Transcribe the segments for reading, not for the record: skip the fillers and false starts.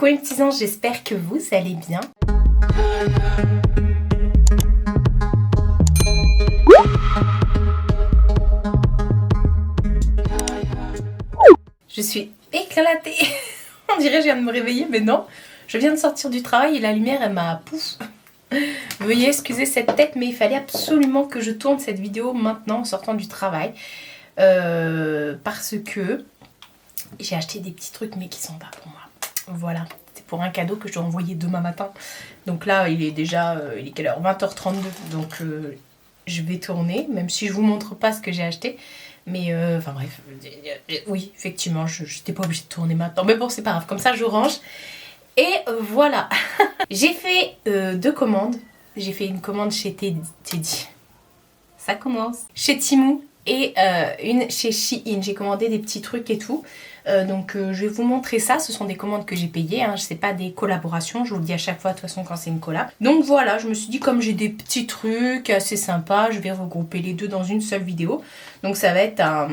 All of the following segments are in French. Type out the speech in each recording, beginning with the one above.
Coucou les petits anges, j'espère que vous allez bien. Je suis éclatée. On dirait que je viens de me réveiller, mais non. Je viens de sortir du travail et la lumière, elle m'a pouf. Veuillez excuser cette tête, mais il fallait absolument que je tourne cette vidéo maintenant en sortant du travail. Parce que j'ai acheté des petits trucs, mais qui sont pas pour moi. Voilà, c'est pour un cadeau que je dois envoyer demain matin. Donc là, il est déjà, il est quelle heure? 20h32. Donc je vais tourner, même si je vous montre pas ce que j'ai acheté. Mais enfin bref, oui, effectivement, je n'étais pas obligée de tourner maintenant. Mais bon, c'est pas grave, comme ça je range. Et voilà, j'ai fait 2 commandes. J'ai fait une commande chez Teddy. Ça commence. Chez Temu et une chez Shein. J'ai commandé des petits trucs et tout. Donc je vais vous montrer ça. Ce sont des commandes que j'ai payées. Hein. C'est pas des collaborations. Je vous le dis à chaque fois de toute façon quand c'est une collab. Donc voilà, je me suis dit comme j'ai des petits trucs assez sympas, je vais regrouper les deux dans une seule vidéo. Donc ça va être un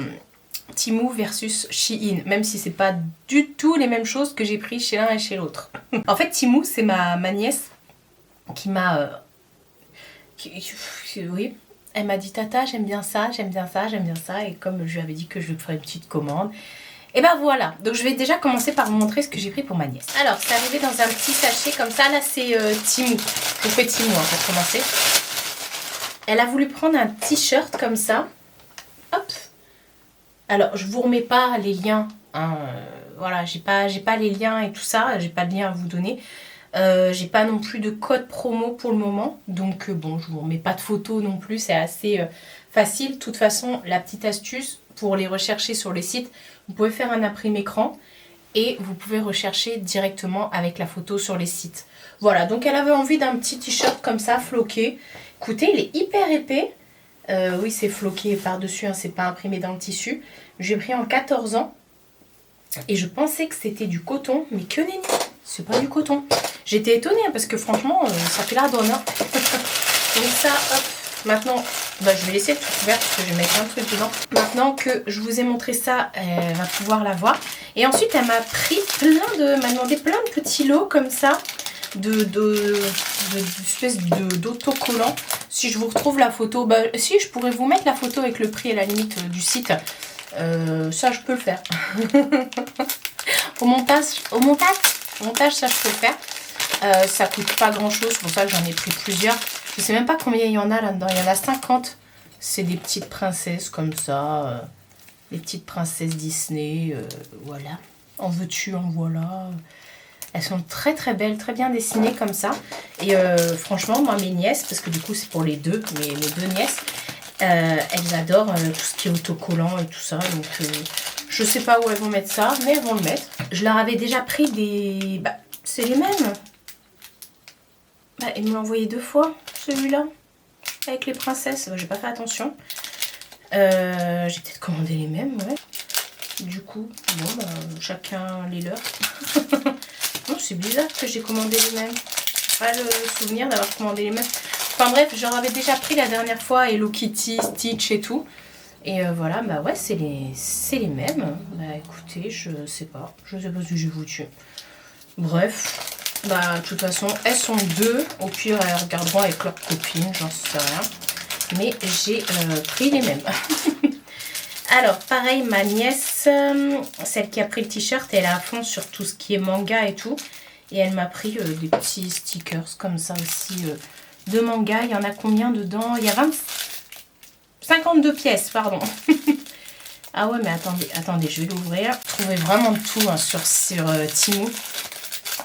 Temu versus Shein. Même si c'est pas du tout les mêmes choses que j'ai pris chez l'un et chez l'autre. En fait Temu c'est ma nièce qui m'a... oui. Elle m'a dit tata j'aime bien ça, j'aime bien ça, j'aime bien ça. Et comme je lui avais dit que je lui ferais une petite commande. Et ben voilà, donc je vais déjà commencer par vous montrer ce que j'ai pris pour ma nièce. Alors c'est arrivé dans un petit sachet comme ça, là c'est Temu. Je fais Temu hein, pour commencer. Elle a voulu prendre un t-shirt comme ça. Hop. Alors je vous remets pas les liens. Hein, voilà, j'ai pas les liens et tout ça, j'ai pas de lien à vous donner. J'ai pas non plus de code promo pour le moment. Donc bon, je vous remets pas de photos non plus, c'est assez facile. De toute façon, la petite astuce pour les rechercher sur les sites, vous pouvez faire un imprimé écran et vous pouvez rechercher directement avec la photo sur les sites. Voilà, donc elle avait envie d'un petit t-shirt comme ça, floqué. Écoutez, il est hyper épais. Oui, c'est floqué par-dessus, hein, c'est pas imprimé dans le tissu. J'ai pris en 14 ans et je pensais que c'était du coton, mais que nenni, c'est pas du coton. J'étais étonnée hein, parce que franchement, ça fait la donne. Hein. Donc ça, hop. Maintenant, bah, je vais laisser le truc ouvert parce que je vais mettre un truc dedans. Maintenant que je vous ai montré ça, elle va pouvoir la voir. Et ensuite, elle m'a demandé plein de petits lots comme ça, d'espèces d'autocollants. Si je vous retrouve la photo, bah si, je pourrais vous mettre la photo avec le prix à la limite du site. Ça, je peux le faire. Au montage, ça, je peux le faire. Ça coûte pas grand chose, c'est pour ça que j'en ai pris plusieurs. Je sais même pas combien il y en a là-dedans. Il y en a 50. C'est des petites princesses comme ça. Des petites princesses Disney. Voilà. En veux-tu, en voilà. Elles sont très très belles, très bien dessinées comme ça. Et franchement, moi, mes nièces, parce que du coup, c'est pour les deux, mes 2 nièces, elles adorent tout ce qui est autocollant et tout ça. Donc, je sais pas où elles vont mettre ça, mais elles vont le mettre. Je leur avais déjà pris des... Bah, c'est les mêmes. Bah, ils me l'ont envoyé 2 fois, celui-là, avec les princesses. J'ai pas fait attention. J'ai peut-être commandé les mêmes, ouais. Du coup, bon, bah, chacun les leurs. Non, c'est bizarre que j'ai commandé les mêmes. J'ai pas le souvenir d'avoir commandé les mêmes. Enfin bref, j'en avais déjà pris la dernière fois, Hello Kitty, Stitch et tout. Et voilà, bah ouais, c'est les mêmes. Bah écoutez, je sais pas si j'ai foutu. Bref. Bah, de toute façon, elles sont 2. Au pire, elles regarderont avec leurs copines, j'en sais rien. Mais j'ai pris les mêmes. Alors, pareil, ma nièce, celle qui a pris le t-shirt, elle est à fond sur tout ce qui est manga et tout. Et elle m'a pris des petits stickers comme ça aussi de manga. Il y en a combien dedans? Il y a 52 pièces, pardon. Ah ouais, mais attendez, je vais l'ouvrir. Vous trouvez vraiment de tout hein, sur Temu.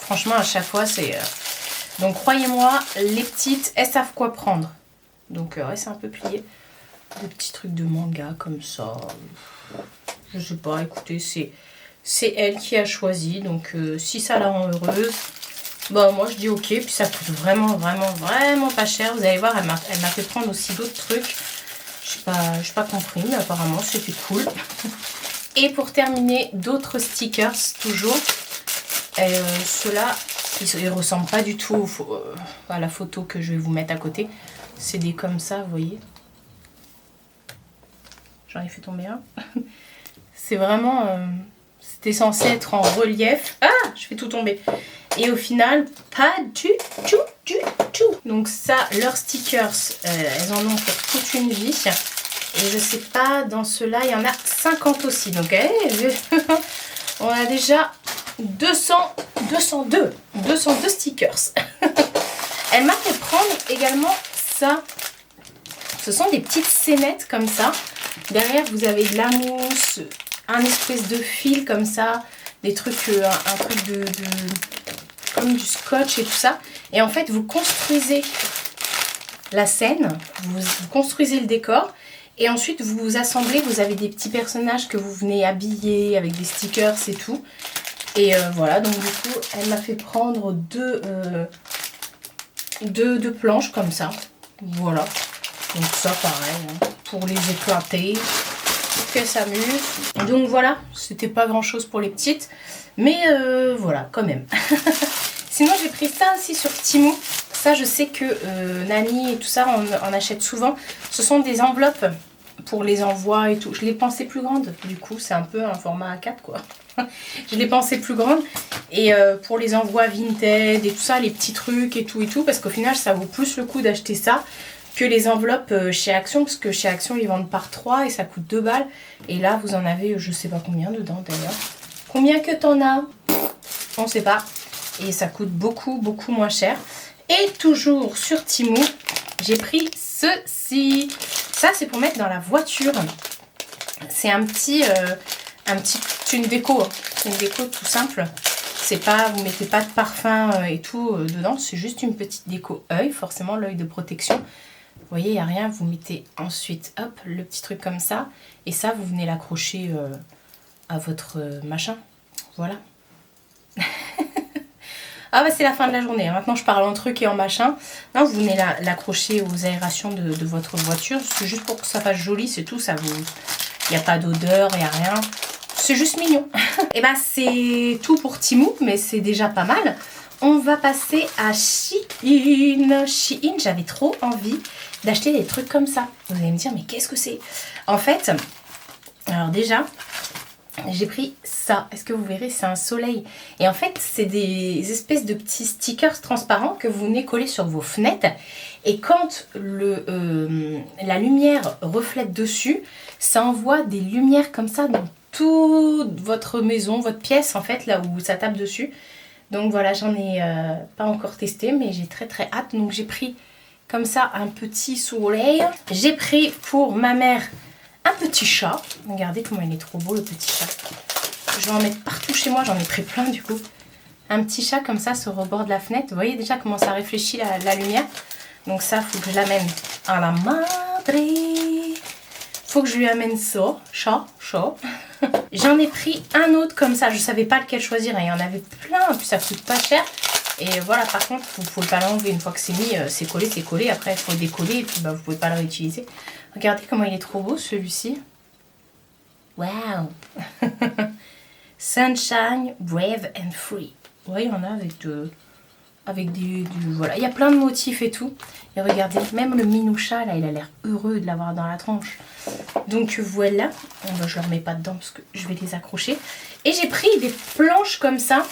Franchement, à chaque fois, c'est... Donc, croyez-moi, les petites, elles savent quoi prendre. Donc, ouais, c'est un peu plié. Des petits trucs de manga comme ça. Je sais pas, écoutez, c'est elle qui a choisi. Donc, si ça la rend heureuse, bah, moi, je dis ok. Puis, ça coûte vraiment pas cher. Vous allez voir, elle m'a fait prendre aussi d'autres trucs. J'ai pas compris, mais apparemment, c'était cool. Et pour terminer, d'autres stickers, toujours. Ceux-là, ils ressemblent pas du tout à la photo que je vais vous mettre à côté. C'est des comme ça, vous voyez. J'en ai fait tomber un. C'est vraiment C'était censé être en relief. Ah, je fais tout tomber. Et au final, pas du tout. Donc ça, leurs stickers, elles en ont pour toute une vie. Et je sais pas, dans ceux-là, il y en a 50 aussi. Donc on a déjà 202 stickers. Elle m'a fait prendre également ça. Ce sont des petites scénettes comme ça. Derrière, vous avez de la mousse, un espèce de fil comme ça, des trucs, un truc comme du scotch et tout ça. Et en fait, vous construisez la scène, vous construisez le décor. Et ensuite, vous vous assemblez, vous avez des petits personnages que vous venez habiller avec des stickers et tout. Et voilà, donc du coup, elle m'a fait prendre deux planches comme ça. Voilà. Donc ça, pareil, hein, pour les éclater, pour qu'elles s'amusent. Donc voilà, c'était pas grand-chose pour les petites. Mais voilà, quand même. Sinon, j'ai pris ça aussi sur Temu. Ça, je sais que Nani et tout ça, on achète souvent. Ce sont des enveloppes pour les envois et tout. Je l'ai pensé plus grande. Du coup, c'est un peu un format A4, quoi. Je l'ai pensé plus grande. Et pour les envois Vinted et tout ça, les petits trucs et tout. Parce qu'au final, ça vaut plus le coup d'acheter ça que les enveloppes chez Action. Parce que chez Action, ils vendent par 3 et ça coûte 2 balles. Et là, vous en avez, je sais pas combien dedans d'ailleurs. Combien que t'en as? On sait pas. Et ça coûte beaucoup moins cher. Et toujours sur Temu, j'ai pris ceci. Ça, c'est pour mettre dans la voiture. C'est c'est une déco. C'est une déco tout simple. C'est pas, vous mettez pas de parfum et tout dedans. C'est juste une petite déco œil. Forcément, l'œil de protection. Vous voyez, il n'y a rien. Vous mettez ensuite, hop, le petit truc comme ça. Et ça, vous venez l'accrocher à votre machin. Voilà. Ah bah c'est la fin de la journée, maintenant je parle en truc et en machin. Non, vous venez l'accrocher aux aérations de votre voiture. C'est juste pour que ça fasse joli, c'est tout. Ça vous... Il n'y a pas d'odeur, il n'y a rien. C'est juste mignon. Et bah c'est tout pour Temu, mais c'est déjà pas mal. On va passer à Shein. Shein, j'avais trop envie d'acheter des trucs comme ça. Vous allez me dire, mais qu'est-ce que c'est? En fait, alors déjà... j'ai pris ça. Est-ce que vous verrez, c'est un soleil. Et en fait, c'est des espèces de petits stickers transparents que vous venez coller sur vos fenêtres. Et quand la lumière reflète dessus, ça envoie des lumières comme ça dans toute votre maison, votre pièce en fait, là où ça tape dessus. Donc voilà, j'en ai pas encore testé, mais j'ai très hâte. Donc j'ai pris comme ça un petit soleil. J'ai pris pour ma mère un petit chat. Regardez comment il est trop beau, le petit chat. Je vais en mettre partout chez moi. J'en ai pris plein du coup. Un petit chat comme ça sur le bord de la fenêtre. Vous voyez déjà comment ça réfléchit la lumière. Donc ça, il faut que je l'amène à la madre. Faut que je lui amène ça. Chat. J'en ai pris un autre comme ça. Je savais pas lequel choisir. Il y en avait plein. Puis ça coûte pas cher. Et voilà, par contre, vous pouvez pas l'enlever. Une fois que c'est mis, c'est collé. Après, il faut le décoller. Et puis, bah, vous pouvez pas le réutiliser. Regardez comment il est trop beau, celui-ci. Waouh. Sunshine, brave and free. Oui, il y en a avec des voilà. Il y a plein de motifs et tout. Et regardez, même le minoucha, là, il a l'air heureux de l'avoir dans la tronche. Donc voilà. Ben, je ne le remets pas dedans parce que je vais les accrocher. Et j'ai pris des planches comme ça.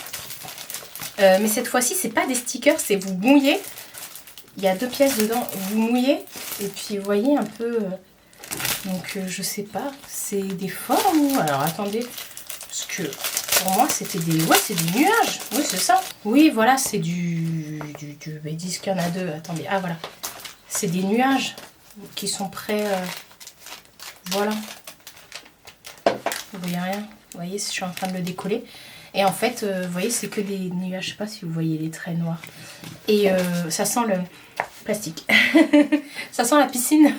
Mais cette fois-ci, c'est pas des stickers, c'est vous mouillez. Il y a 2 pièces dedans, vous mouillez. Et puis, vous voyez un peu... donc, je sais pas, c'est des formes ou... Alors, attendez. Parce que, pour moi, c'était des... Ouais, c'est des nuages. Oui, c'est ça. Oui, voilà, c'est du... Ils disent qu'il y en a 2. Attendez. Ah, voilà. C'est des nuages qui sont prêts... Voilà. Vous voyez rien? Vous voyez, je suis en train de le décoller. Et en fait, vous voyez, c'est que des nuages. Je sais pas si vous voyez les traits noirs. Et ça sent le plastique. Ça sent la piscine.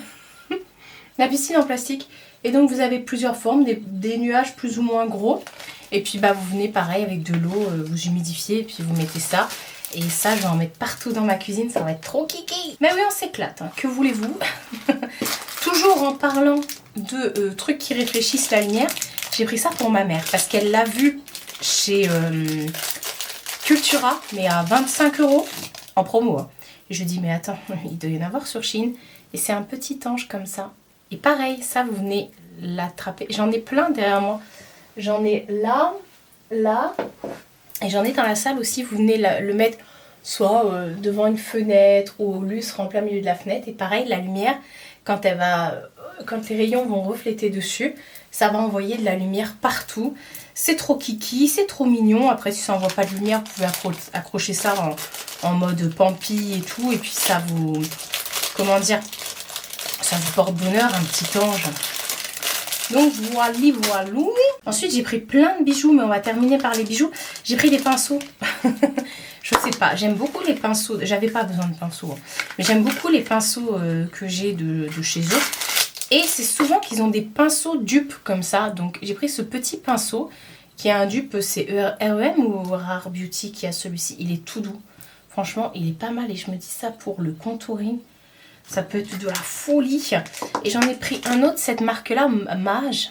La piscine en plastique. Et donc, vous avez plusieurs formes. Des nuages plus ou moins gros. Et puis, bah, vous venez pareil avec de l'eau. Vous humidifiez. Et puis, vous mettez ça. Et ça, je vais en mettre partout dans ma cuisine. Ça va être trop kiki. Mais oui, on s'éclate. Hein. Que voulez-vous? Toujours en parlant de trucs qui réfléchissent la lumière. J'ai pris ça pour ma mère. Parce qu'elle l'a vu chez Cultura, mais à 25 € en promo. Hein. Et je lui dis, mais attends, il doit y en avoir sur Shein. Et c'est un petit ange comme ça. Et pareil, ça, vous venez l'attraper. J'en ai plein derrière moi. J'en ai là, là. Et j'en ai dans la salle aussi. Vous venez le mettre soit devant une fenêtre ou au lustre en plein milieu de la fenêtre. Et pareil, la lumière, quand les rayons vont refléter dessus, ça va envoyer de la lumière partout. C'est trop kiki, c'est trop mignon. Après, si ça n'envoie pas de lumière, vous pouvez accrocher ça en mode pampi et tout. Et puis ça vous... Comment dire? Ça vous porte bonheur, un petit ange. Donc voilà. Ensuite, j'ai pris plein de bijoux, mais on va terminer par les bijoux. J'ai pris des pinceaux. Je sais pas, j'aime beaucoup les pinceaux. J'avais pas besoin de pinceaux, hein. Mais j'aime beaucoup les pinceaux que j'ai de chez eux. Et c'est souvent qu'ils ont des pinceaux dupes comme ça. Donc j'ai pris ce petit pinceau qui a un dupe, c'est R.E.M. ou Rare Beauty qui a celui-ci. Il est tout doux. Franchement, il est pas mal. Et je me dis ça pour le contouring. Ça peut être de la folie. Et j'en ai pris un autre, cette marque-là, Mange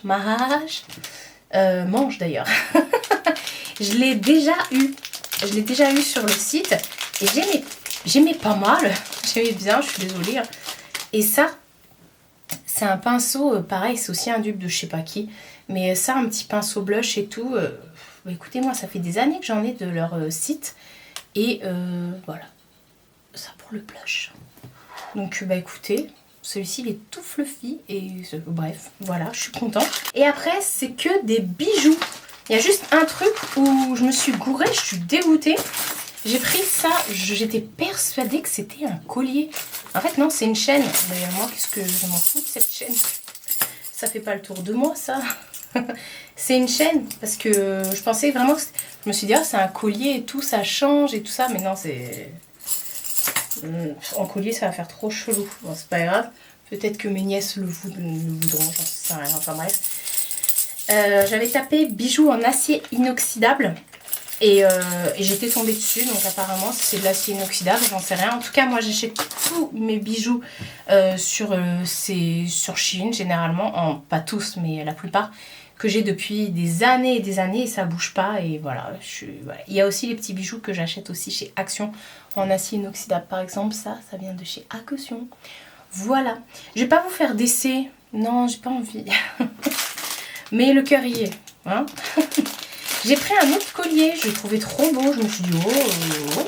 d'ailleurs. Je l'ai déjà eu. Je l'ai déjà eu sur le site. Et j'aimais pas mal. J'aimais bien, je suis désolée. Et ça, c'est un pinceau, pareil, c'est aussi un dupe de je sais pas qui. Mais ça, un petit pinceau blush et tout. Bah, écoutez, moi, ça fait des années que j'en ai de leur site. Et voilà. Ça pour le blush. Donc bah écoutez, celui-ci il est tout fluffy et bref, voilà, je suis contente. Et après, c'est que des bijoux. Il y a juste un truc où je me suis gourée, je suis dégoûtée. J'ai pris ça, j'étais persuadée que c'était un collier. En fait non, c'est une chaîne. Mais moi, qu'est-ce que je m'en fous de cette chaîne? Ça fait pas le tour de moi, ça. C'est une chaîne, parce que je pensais vraiment que... Je me suis dit, ah, c'est un collier et tout, ça change et tout ça. Mais non, c'est... En collier, ça va faire trop chelou. Bon, c'est pas grave. Peut-être que mes nièces le voudront, j'en sais rien. Enfin bref. J'avais tapé bijoux en acier inoxydable. Et j'étais tombée dessus. Donc apparemment, c'est de l'acier inoxydable. J'en sais rien. En tout cas, moi, j'achète tous mes bijoux sur Shein, généralement. Pas tous, mais la plupart. Que j'ai depuis des années et des années et ça bouge pas. Et voilà, voilà. Il y a aussi les petits bijoux que j'achète aussi chez Action en acier inoxydable. Par exemple, ça vient de chez Action. Voilà. Je vais pas vous faire d'essai. Non, j'ai pas envie. Mais le cœur y est. Hein. J'ai pris un autre collier. Je l'ai trouvé trop beau. Je me suis dit, oh.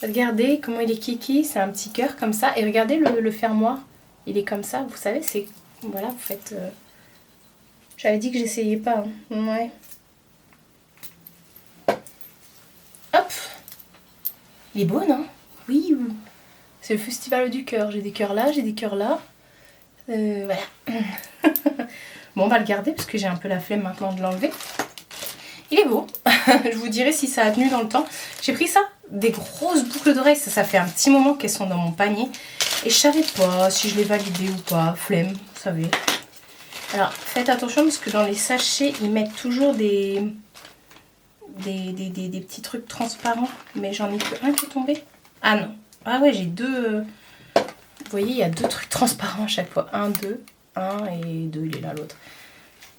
Regardez comment il est kiki. C'est un petit cœur comme ça. Et regardez le fermoir. Il est comme ça. Vous savez, c'est... Voilà, vous faites... J'avais dit que j'essayais pas. Hein. Ouais. Hop. Il est beau, non? Oui. C'est le festival du cœur. J'ai des cœurs là, j'ai des cœurs là. Voilà. Bon, on va le garder parce que j'ai un peu la flemme maintenant de l'enlever. Il est beau. Je vous dirai si ça a tenu dans le temps. J'ai pris ça. Des grosses boucles d'oreilles. Ça fait un petit moment qu'elles sont dans mon panier. Et je savais pas si je les validais ou pas. Flemme, vous savez. Alors, faites attention parce que dans les sachets, ils mettent toujours des petits trucs transparents. Mais j'en ai que un qui est tombé. Ah non. Ah ouais, j'ai deux... Vous voyez, il y a deux trucs transparents à chaque fois. Un, deux. Un et deux, il est là l'autre.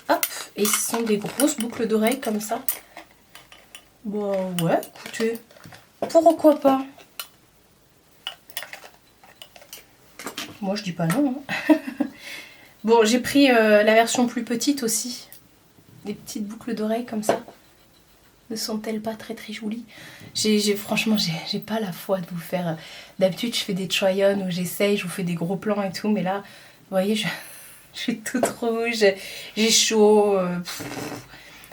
Hop. Et ce sont des grosses boucles d'oreilles comme ça. Bon, ouais, écoutez. Pourquoi pas? Moi, je dis pas non. Hein. Bon, j'ai pris la version plus petite aussi. Des petites boucles d'oreilles comme ça. Ne sont-elles pas très très jolies? Franchement, j'ai pas la foi de vous faire... D'habitude, je fais des try-on où j'essaye, je vous fais des gros plans et tout. Mais là, vous voyez, je suis toute rouge, j'ai chaud.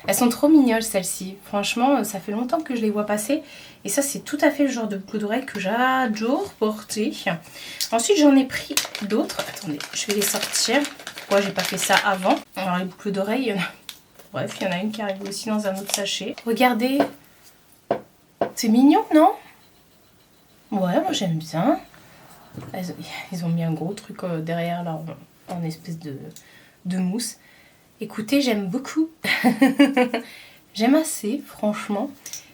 Elles sont trop mignonnes celles-ci. Franchement, ça fait longtemps que je les vois passer. Et ça, c'est tout à fait le genre de boucle d'oreille que j'adore porter. Ensuite, j'en ai pris d'autres. Attendez, je vais les sortir. Pourquoi j'ai pas fait ça avant? Alors, les boucles d'oreilles, bref, il y en a une qui arrive aussi dans un autre sachet. Regardez. C'est mignon, non? Ouais, moi j'aime bien. Ils ont mis un gros truc derrière là, en espèce de mousse. Écoutez, j'aime beaucoup. J'aime assez, franchement.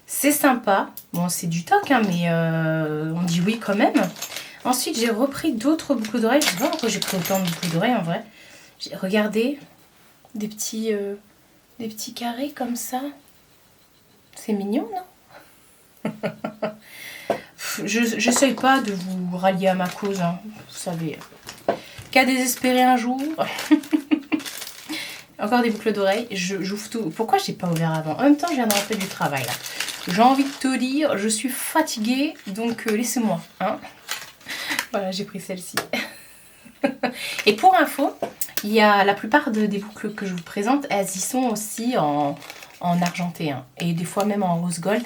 C'est sympa. Bon, c'est du toc, hein, mais on dit oui quand même. Ensuite, j'ai repris d'autres boucles d'oreilles. Je sais pas pourquoi j'ai pris autant de boucles d'oreilles en vrai. Regardez, des petits carrés comme ça. C'est mignon, non? Je n'essaye pas de vous rallier à ma cause, hein, vous savez. Qu'à désespérer un jour. Encore des boucles d'oreilles. J'ouvre tout. Pourquoi j'ai pas ouvert avant? En même temps, je viens de rentrer du travail là. J'ai envie de te dire, je suis fatiguée, donc laissez-moi. Hein, voilà, j'ai pris celle-ci. Et pour info, il y a la plupart des boucles que je vous présente, elles y sont aussi en argenté. Hein, et des fois même en rose gold.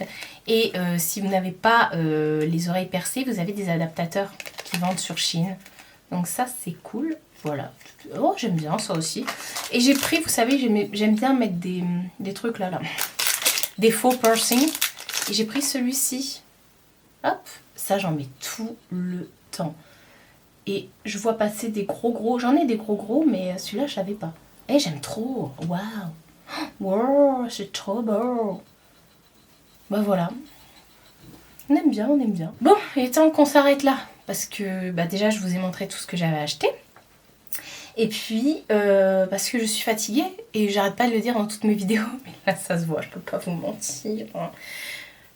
Et si vous n'avez pas les oreilles percées, vous avez des adaptateurs qui vendent sur Shein. Donc ça, c'est cool. Voilà. Oh, j'aime bien ça aussi. Et j'ai pris, vous savez, j'aime bien mettre des trucs là. Des faux piercings. Et j'ai pris celui-ci. Hop. Ça, j'en mets tout le temps. Et je vois passer des gros. J'en ai des gros, mais celui-là, je savais pas. Et j'aime trop. Waouh. Wow, c'est trop beau. Bah voilà. On aime bien. Bon, il est temps qu'on s'arrête là. Parce que déjà, je vous ai montré tout ce que j'avais acheté. Et puis, parce que je suis fatiguée, et j'arrête pas de le dire dans toutes mes vidéos, mais là ça se voit, je peux pas vous mentir.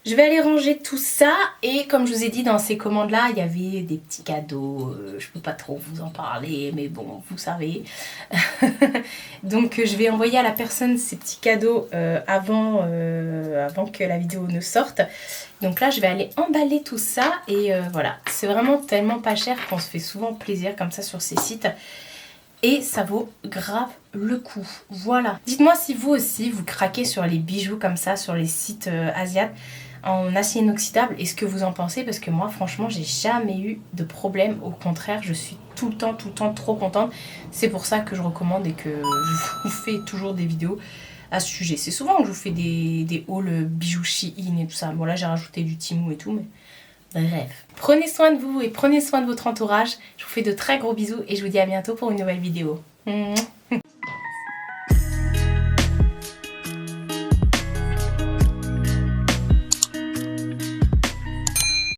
Je vais aller ranger tout ça, et comme je vous ai dit dans ces commandes-là, il y avait des petits cadeaux, je peux pas trop vous en parler, mais bon, vous savez. Donc je vais envoyer à la personne ces petits cadeaux avant que la vidéo ne sorte. Donc là, je vais aller emballer tout ça, et voilà. C'est vraiment tellement pas cher qu'on se fait souvent plaisir comme ça sur ces sites. Et ça vaut grave le coup. Voilà. Dites-moi si vous aussi, vous craquez sur les bijoux comme ça, sur les sites asiatiques en acier inoxydable. Et ce que vous en pensez, parce que moi, franchement, j'ai jamais eu de problème. Au contraire, je suis tout le temps trop contente. C'est pour ça que je recommande et que je vous fais toujours des vidéos à ce sujet. C'est souvent que je vous fais des hauls bijoux Shein et tout ça. Bon, là, j'ai rajouté du Temu et tout, mais... Bref, prenez soin de vous et prenez soin de votre entourage. Je vous fais de très gros bisous et je vous dis à bientôt pour une nouvelle vidéo.